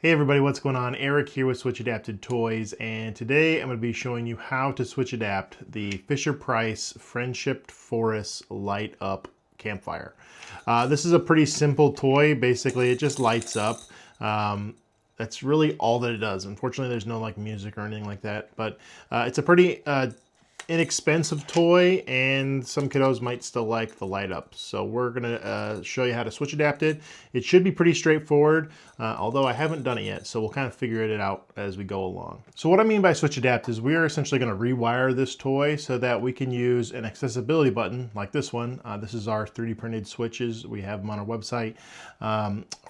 Hey everybody, what's going on? Eric here with Switch Adapted Toys, and today I'm going to be showing you how to switch adapt the Fisher-Price Friendship Forest Light Up Campfire. This is a pretty simple toy. Basically, it just lights up. That's really all that it does. Unfortunately, there's no like music or anything like that, but it's a pretty inexpensive toy, and some kiddos might still like the light up. So we're gonna show you how to switch adapt it. It should be pretty straightforward, although I haven't done it yet, so we'll kind of figure it out as we go along. So what I mean by switch adapt is we are essentially gonna rewire this toy so that we can use an accessibility button like this one. This is our 3D printed switches. We have them on our website,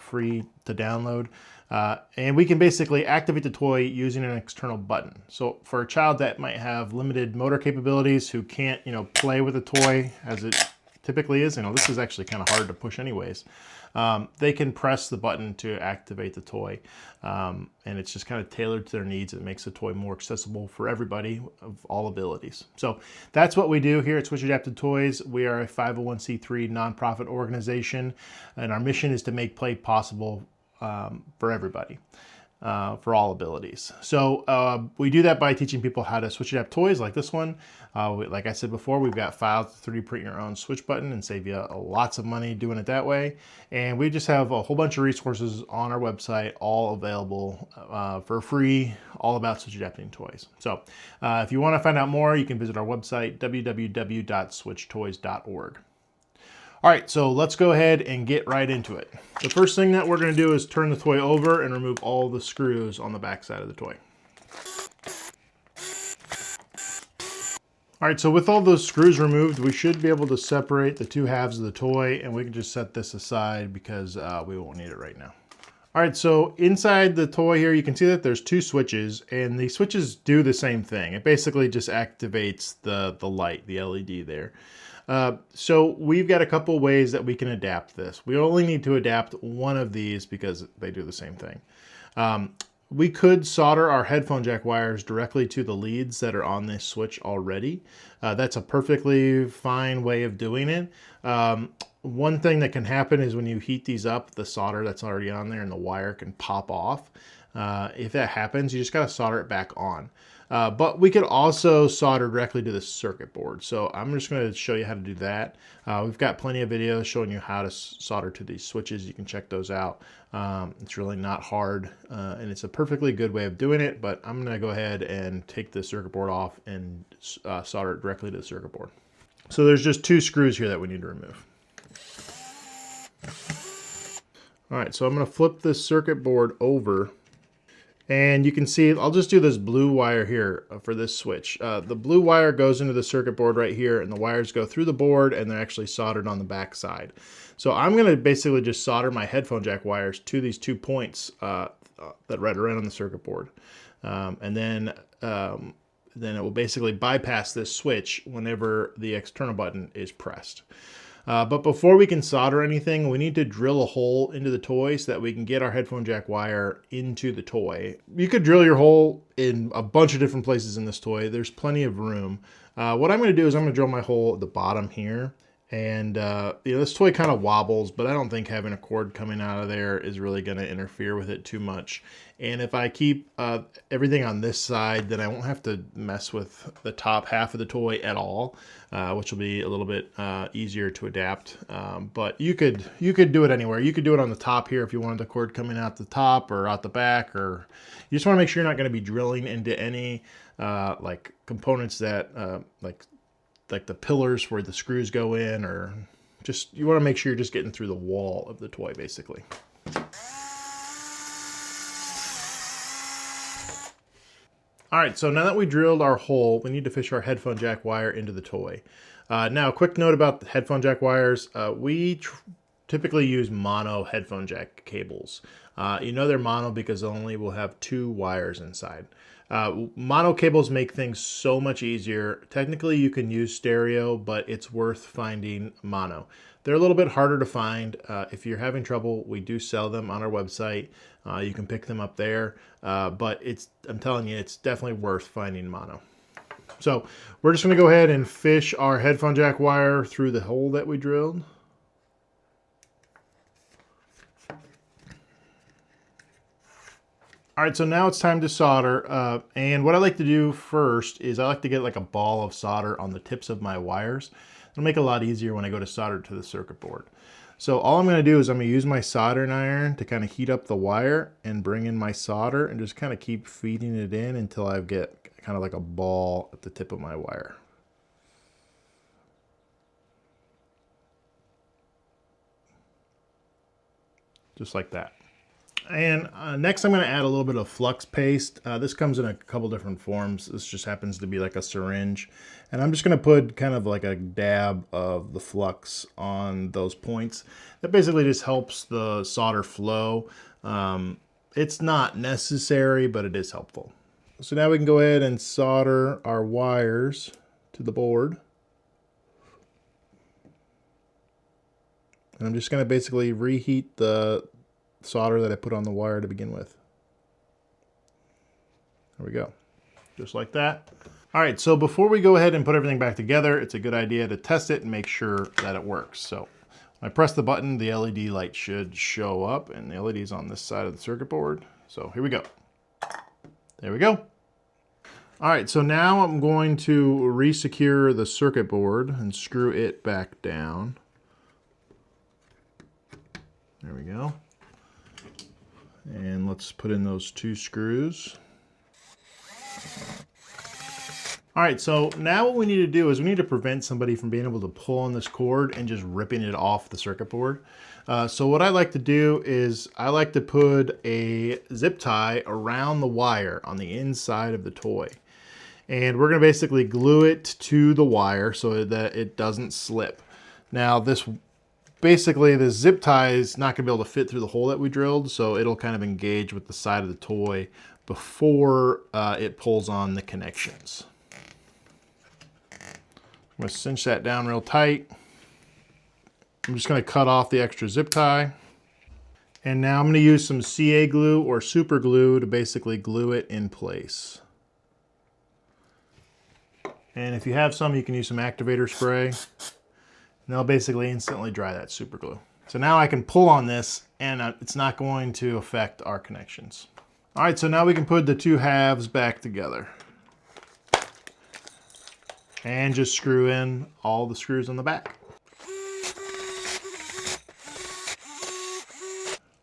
free to download. And we can basically activate the toy using an external button. So for a child that might have limited motor capabilities, who can't, play with the toy as it typically is, this is actually kind of hard to push anyways. They can press the button to activate the toy. And it's just kind of tailored to their needs. It makes the toy more accessible for everybody of all abilities. So that's what we do here at Switch Adapted Toys. We are a 501c3 nonprofit organization, and our mission is to make play possible for everybody, for all abilities. So we do that by teaching people how to switch adapt toys like this one. Like I said before, we've got files to 3D print your own switch button and save you lots of money doing it that way. And we just have a whole bunch of resources on our website, all available for free, all about switch adapting toys. So if you want to find out more, you can visit our website, www.switchtoys.org. All right, so let's go ahead and get right into it. The first thing that we're going to do is turn the toy over and remove all the screws on the back side of the toy. All right, so with all those screws removed, we should be able to separate the two halves of the toy, and we can just set this aside because we won't need it right now. All right, so inside the toy here, you can see that there's two switches, and the switches do the same thing. It basically just activates the light, the LED there. So we've got a couple ways that we can adapt this. We only need to adapt one of these because they do the same thing. We could solder our headphone jack wires directly to the leads that are on this switch already. That's a perfectly fine way of doing it. One thing that can happen is when you heat these up, the solder that's already on there and the wire can pop off. If that happens, you just got to solder it back on. But we could also solder directly to the circuit board. So I'm just going to show you how to do that. We've got plenty of videos showing you how to solder to these switches. You can check those out. It's really not hard, and it's a perfectly good way of doing it, but I'm going to go ahead and take the circuit board off and solder it directly to the circuit board. So there's just two screws here that we need to remove. All right, so I'm going to flip this circuit board over. And you can see, I'll just do this blue wire here for this switch. The blue wire goes into the circuit board right here, and the wires go through the board, and they're actually soldered on the back side. So I'm going to basically just solder my headphone jack wires to these 2 points that right around on the circuit board. And then it will basically bypass this switch whenever the external button is pressed. But before we can solder anything, we need to drill a hole into the toy so that we can get our headphone jack wire into the toy. You could drill your hole in a bunch of different places in this toy. There's plenty of room. What I'm going to do is I'm going to drill my hole at the bottom here. And this toy kind of wobbles, but I don't think having a cord coming out of there is really going to interfere with it too much. And if I keep everything on this side, then I won't have to mess with the top half of the toy at all, which will be a little bit easier to adapt. But you could do it anywhere. You could do it on the top here if you wanted the cord coming out the top or out the back, or you just want to make sure you're not going to be drilling into any like components that like the pillars where the screws go in, or just, you want to make sure you're just getting through the wall of the toy basically. All right, so now that we drilled our hole, we need to fish our headphone jack wire into the toy. Now, a quick note about the headphone jack wires. We typically use mono headphone jack cables. They're mono because only will have 2 wires inside. Mono cables make things so much easier. Technically, you can use stereo, but it's worth finding mono. They're a little bit harder to find. If you're having trouble, we do sell them on our website. You can pick them up there, but I'm telling you, it's definitely worth finding mono. So we're just going to go ahead and fish our headphone jack wire through the hole that we drilled. All right, so now it's time to solder. And what I like to do first is I like to get like a ball of solder on the tips of my wires. It'll make it a lot easier when I go to solder to the circuit board. So all I'm gonna do is I'm gonna use my soldering iron to kind of heat up the wire and bring in my solder and just kind of keep feeding it in until I get kind of like a ball at the tip of my wire. Just like that. And next I'm going to add a little bit of flux paste. This comes in a couple different forms. This just happens to be like a syringe. And I'm just going to put kind of like a dab of the flux on those points. That basically just helps the solder flow. It's not necessary, but it is helpful. So now we can go ahead and solder our wires to the board. And I'm just going to basically reheat the solder that I put on the wire to begin with. There we go. Just like that. All right, so before we go ahead and put everything back together, it's a good idea to test it and make sure that it works. So when I press the button, the LED light should show up, and the LED is on this side of the circuit board. So here we go. There we go. All right, so now I'm going to resecure the circuit board and screw it back down. There we go. And let's put in those 2 screws. All right, so now what we need to do is we need to prevent somebody from being able to pull on this cord and just ripping it off the circuit board. So what I like to do is I like to put a zip tie around the wire on the inside of the toy. And we're gonna basically glue it to the wire so that it doesn't slip. Now basically the zip tie is not gonna be able to fit through the hole that we drilled, so it'll kind of engage with the side of the toy before it pulls on the connections. I'm gonna cinch that down real tight. I'm just gonna cut off the extra zip tie. And now I'm gonna use some CA glue or super glue to basically glue it in place. And if you have some, you can use some activator spray. And they'll basically instantly dry that super glue. So now I can pull on this and it's not going to affect our connections. All right, so now we can put the 2 halves back together. And just screw in all the screws on the back.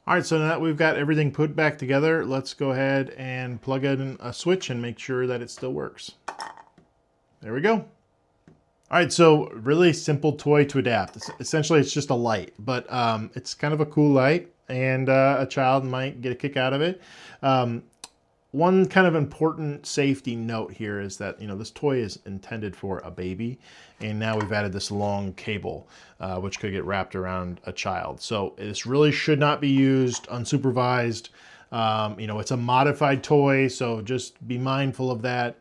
All right, so now that we've got everything put back together, let's go ahead and plug in a switch and make sure that it still works. There we go. All right, so really simple toy to adapt. Essentially, it's just a light, but it's kind of a cool light, and a child might get a kick out of it. One kind of important safety note here is that, you know, this toy is intended for a baby, and now we've added this long cable, which could get wrapped around a child. So this really should not be used unsupervised. You know, it's a modified toy, so just be mindful of that.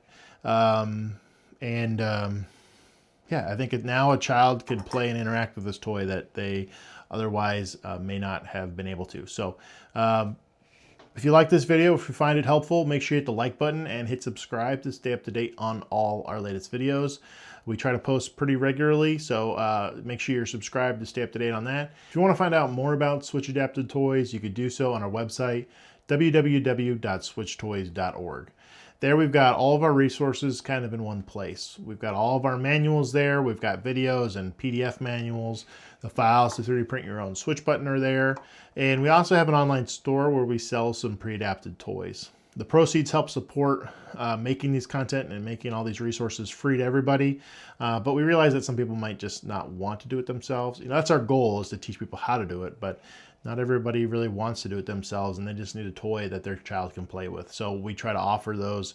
Yeah, I think now a child could play and interact with this toy that they otherwise may not have been able to. So if you like this video, if you find it helpful, make sure you hit the like button and hit subscribe to stay up to date on all our latest videos. We try to post pretty regularly, so make sure you're subscribed to stay up to date on that. If you want to find out more about Switch Adapted Toys, you could do so on our website, www.switchtoys.org. There we've got all of our resources kind of in one place. We've got all of our manuals there. We've got videos and PDF manuals. The files to 3D print your own switch button are there. And we also have an online store where we sell some pre-adapted toys. The proceeds help support making these content and making all these resources free to everybody. But we realize that some people might just not want to do it themselves. You know, that's our goal, is to teach people how to do it. But not everybody really wants to do it themselves, and they just need a toy that their child can play with. So we try to offer those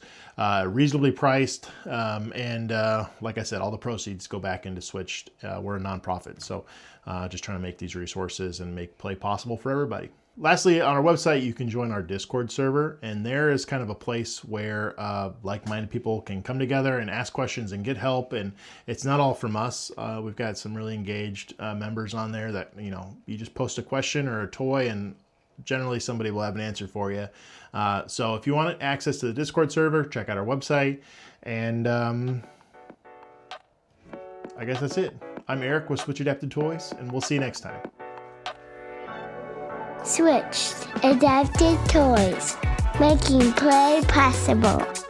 reasonably priced, and like I said, all the proceeds go back into Switch. We're a nonprofit, so just trying to make these resources and make play possible for everybody. Lastly, on our website, you can join our Discord server, and there is kind of a place where like-minded people can come together and ask questions and get help. And it's not all from us. We've got some really engaged members on there that, you know, you just post a question or a toy, and generally somebody will have an answer for you. So if you want access to the Discord server, check out our website. And I guess that's it. I'm Eric with Switch Adapted Toys, and we'll see you next time. Switched Adapted Toys. making play possible.